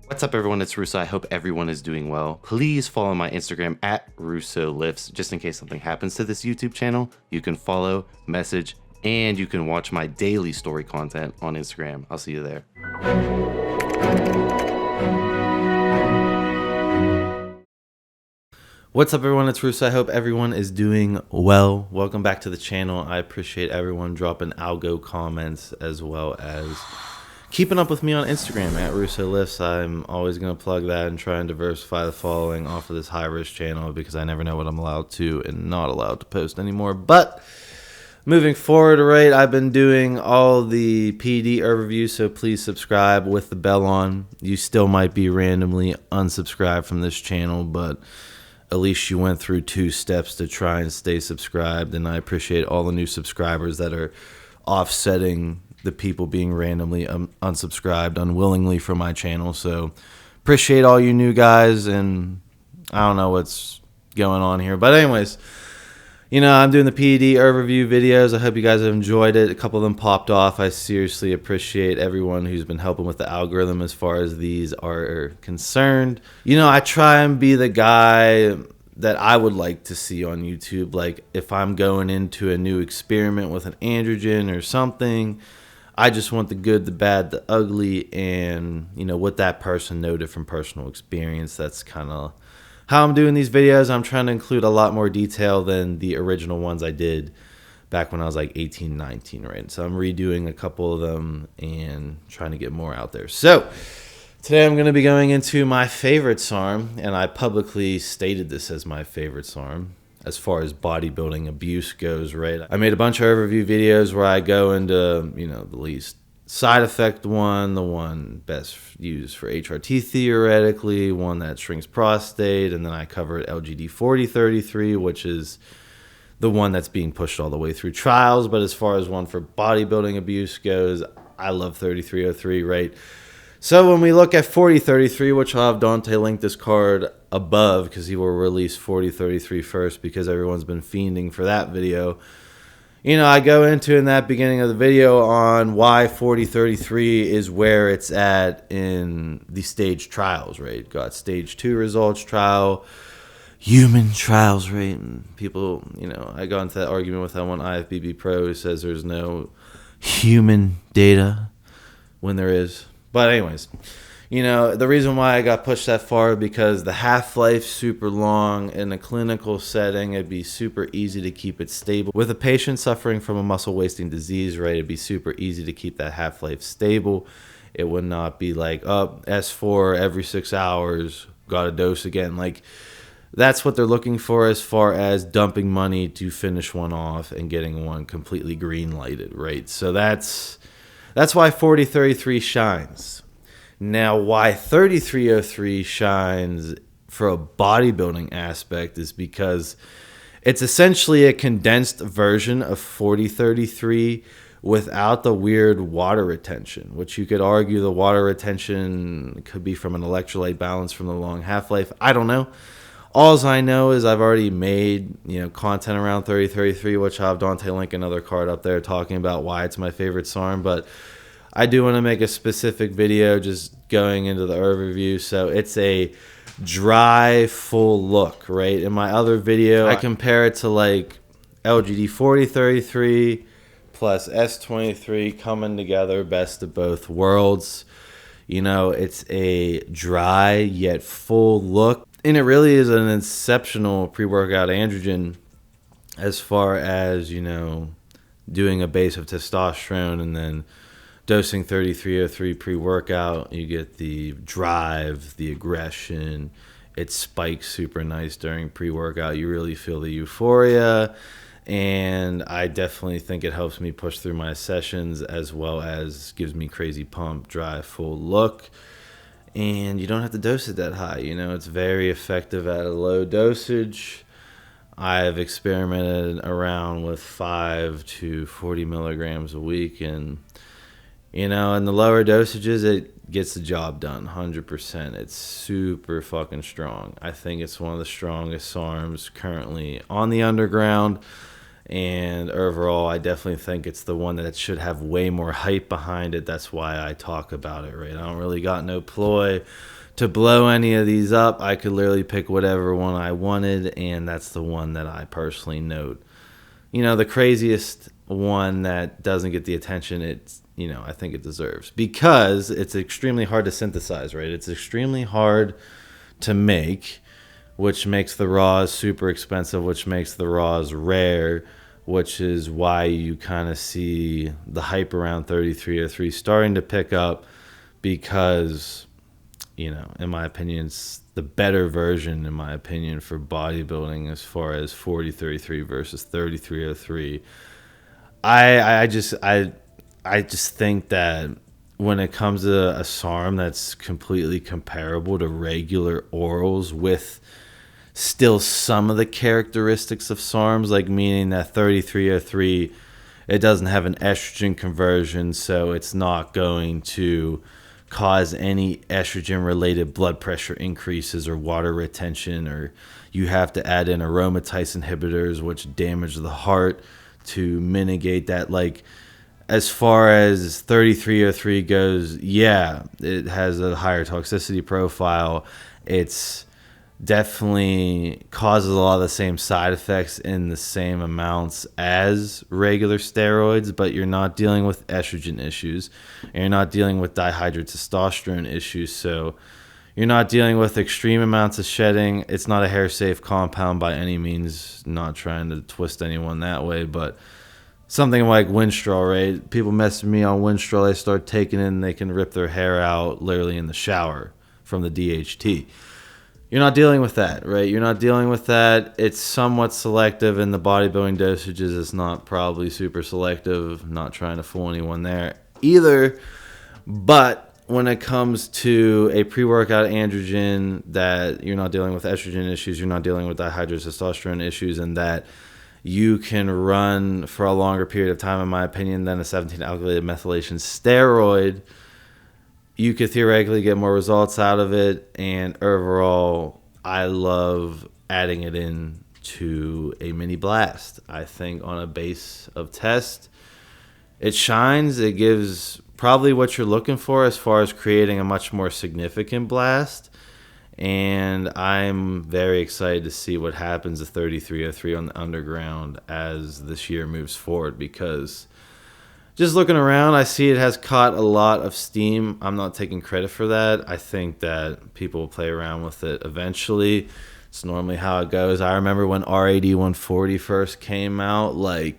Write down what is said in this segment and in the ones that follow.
What's up, everyone? It's Russo. I hope everyone is doing well. Please follow my Instagram at Russo Lifts, just in case something happens to this YouTube channel. You can follow, message, and you can watch my daily story content on Instagram. I'll see you there. What's up, everyone? It's Russo. I hope everyone is doing well. Welcome back to the channel. I appreciate everyone dropping algo comments as well as keeping up with me on Instagram at Russo Lifts. I'm always going to plug that and try and diversify the following off of this high-risk channel because I never know what I'm allowed to and not allowed to post anymore. But moving forward, right, I've been doing all the PD overviews, so please subscribe with the bell on. You still might be randomly unsubscribed from this channel, but at least you went through 2 steps to try and stay subscribed, and I appreciate all the new subscribers that are offsetting the people being randomly unsubscribed unwillingly from my channel. So appreciate all you new guys, and I don't know what's going on here, but anyways, you know, I'm doing the PED overview videos. I hope you guys have enjoyed it. A couple of them popped off. I seriously appreciate everyone who's been helping with the algorithm as far as these are concerned. You know, I try and be the guy that I would like to see on YouTube. Like, if I'm going into a new experiment with an androgen or something, I just want the good, the bad, the ugly, and, you know, what that person noted from personal experience. That's kind of how I'm doing these videos. I'm trying to include a lot more detail than the original ones I did back when I was like 18, 19, right? So I'm redoing a couple of them and trying to get more out there. So today I'm going to be going into my favorite SARM, and I publicly stated this as my favorite SARM as far as bodybuilding abuse goes, right? I made a bunch of overview videos where I go into, you know, the least side effect one, the one best used for HRT theoretically, one that shrinks prostate, and then I covered LGD-3033, which is the one that's being pushed all the way through trials. But as far as one for bodybuilding abuse goes, I love 3303, right? So when we look at 4033, which I'll have Dante link this card above because he will release 4033 first because everyone's been fiending for that video. You know, I go into in that beginning of the video on why 4033 is where it's at in the stage trials, right? Got stage 2 results trial, human trials, right? And people, you know, I got into that argument with that one IFBB Pro who says there's no human data when there is. But anyways, you know, the reason why I got pushed that far because the half-life super long. In a clinical setting, it'd be super easy to keep it stable. With a patient suffering from a muscle wasting disease, right, it'd be super easy to keep that half-life stable. It would not be like, oh, S4 every 6 hours, got a dose again. Like, that's what they're looking for as far as dumping money to finish one off and getting one completely green lighted, right? So that's why 4033 shines. Now, why 3303 shines for a bodybuilding aspect is because it's essentially a condensed version of 4033 without the weird water retention, which you could argue the water retention could be from an electrolyte balance from the long half-life. I don't know. All I know is I've already made, you know, content around 3033, which I'll have Dante link another card up there talking about why it's my favorite SARM, but I do want to make a specific video just going into the overview. So it's a dry, full look, right? In my other video, I compare it to like LGD 4033 plus S23 coming together, best of both worlds. You know, it's a dry yet full look. And it really is an exceptional pre-workout androgen as far as, you know, doing a base of testosterone and then dosing 3303 pre-workout. You get the drive, the aggression. It spikes super nice during pre-workout. You really feel the euphoria. And I definitely think it helps me push through my sessions as well as gives me crazy pump, drive, full look. And you don't have to dose it that high. You know, it's very effective at a low dosage. I've experimented around with 5 to 40 milligrams a week, and you know, in the lower dosages, it gets the job done 100%. It's super fucking strong. I think it's one of the strongest SARMs currently on the underground. And overall, I definitely think it's the one that should have way more hype behind it. That's why I talk about it, right? I don't really got no ploy to blow any of these up. I could literally pick whatever one I wanted, and that's the one that I personally note. The craziest one that doesn't get the attention I think it deserves, because it's extremely hard to synthesize, right? It's extremely hard to make, which makes the raws super expensive, which makes the raws rare, which is why you kind of see the hype around 3303 starting to pick up, because, in my opinion, it's the better version, in my opinion, for bodybuilding as far as 4033 versus 3303. I just think that when it comes to a SARM that's completely comparable to regular orals with still some of the characteristics of SARMs, like meaning that 3303, it doesn't have an estrogen conversion, so it's not going to cause any estrogen-related blood pressure increases or water retention, or you have to add in aromatase inhibitors, which damage the heart to mitigate that. Like, as far as 3303 goes, yeah, it has a higher toxicity profile. It's definitely causes a lot of the same side effects in the same amounts as regular steroids, but you're not dealing with estrogen issues, and you're not dealing with dihydrotestosterone issues, so you're not dealing with extreme amounts of shedding. It's not a hair safe compound by any means, not trying to twist anyone that way, but something like Winstrol, right? People mess with me on Winstrol, they start taking it and they can rip their hair out literally in the shower from the DHT. You're not dealing with that, right? You're not dealing with that. It's somewhat selective in the bodybuilding dosages. It's not probably super selective. I'm not trying to fool anyone there either. But when it comes to a pre-workout androgen, that you're not dealing with estrogen issues, you're not dealing with dihydrotestosterone issues, and that you can run for a longer period of time, in my opinion, than a 17-alkylated methylation steroid, you could theoretically get more results out of it. And overall, I love adding it in to a mini blast. I think on a base of test, it shines. It gives probably what you're looking for as far as creating a much more significant blast. And I'm very excited to see what happens to 3303 on the underground as this year moves forward, because just looking around, I see it has caught a lot of steam. I'm not taking credit for that. I think that people will play around with it eventually. It's normally how it goes. I remember when RAD 140 first came out, like,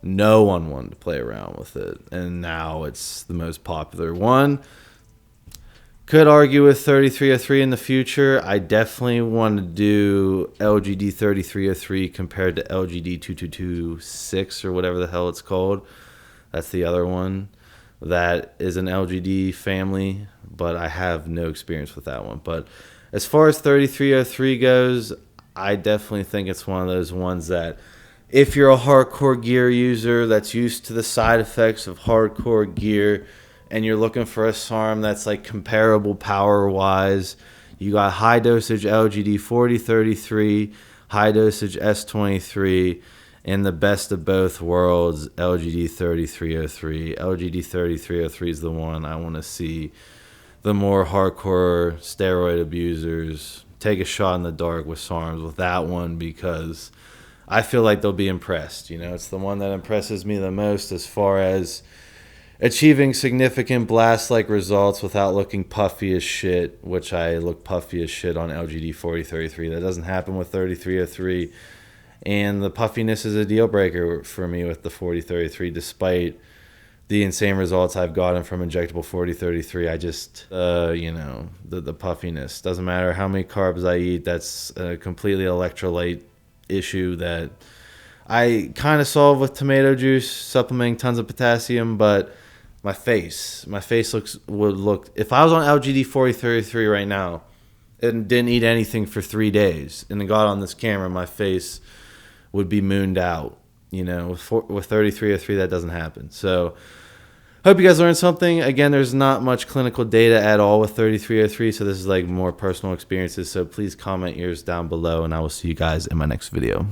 no one wanted to play around with it. And now it's the most popular one. Could argue with 3303 in the future. I definitely want to do LGD-3033 compared to LGD-2226 or whatever the hell it's called. That's the other one that is an LGD family, but I have no experience with that one. But as far as 3303 goes, I definitely think it's one of those ones that if you're a hardcore gear user that's used to the side effects of hardcore gear, and you're looking for a SARM that's like comparable power-wise, you got high dosage LGD 4033, high dosage S23, and the best of both worlds, LGD 3303. LGD 3303 is the one I want to see the more hardcore steroid abusers take a shot in the dark with SARMs with that one, because I feel like they'll be impressed. It's the one that impresses me the most as far as achieving significant blast-like results without looking puffy as shit, which I look puffy as shit on LGD 4033. That doesn't happen with 3303. And the puffiness is a deal breaker for me with the 4033, despite the insane results I've gotten from injectable 4033. I just, the puffiness. Doesn't matter how many carbs I eat. That's a completely electrolyte issue that I kind of solve with tomato juice, supplementing tons of potassium, but my face would look, if I was on LGD 4033 right now and didn't eat anything for 3 days and then got on this camera, my face would be mooned out. With 3303, that doesn't happen. So hope you guys learned something. Again, there's not much clinical data at all with 3303, so this is like more personal experiences. So please comment yours down below, and I will see you guys in my next video.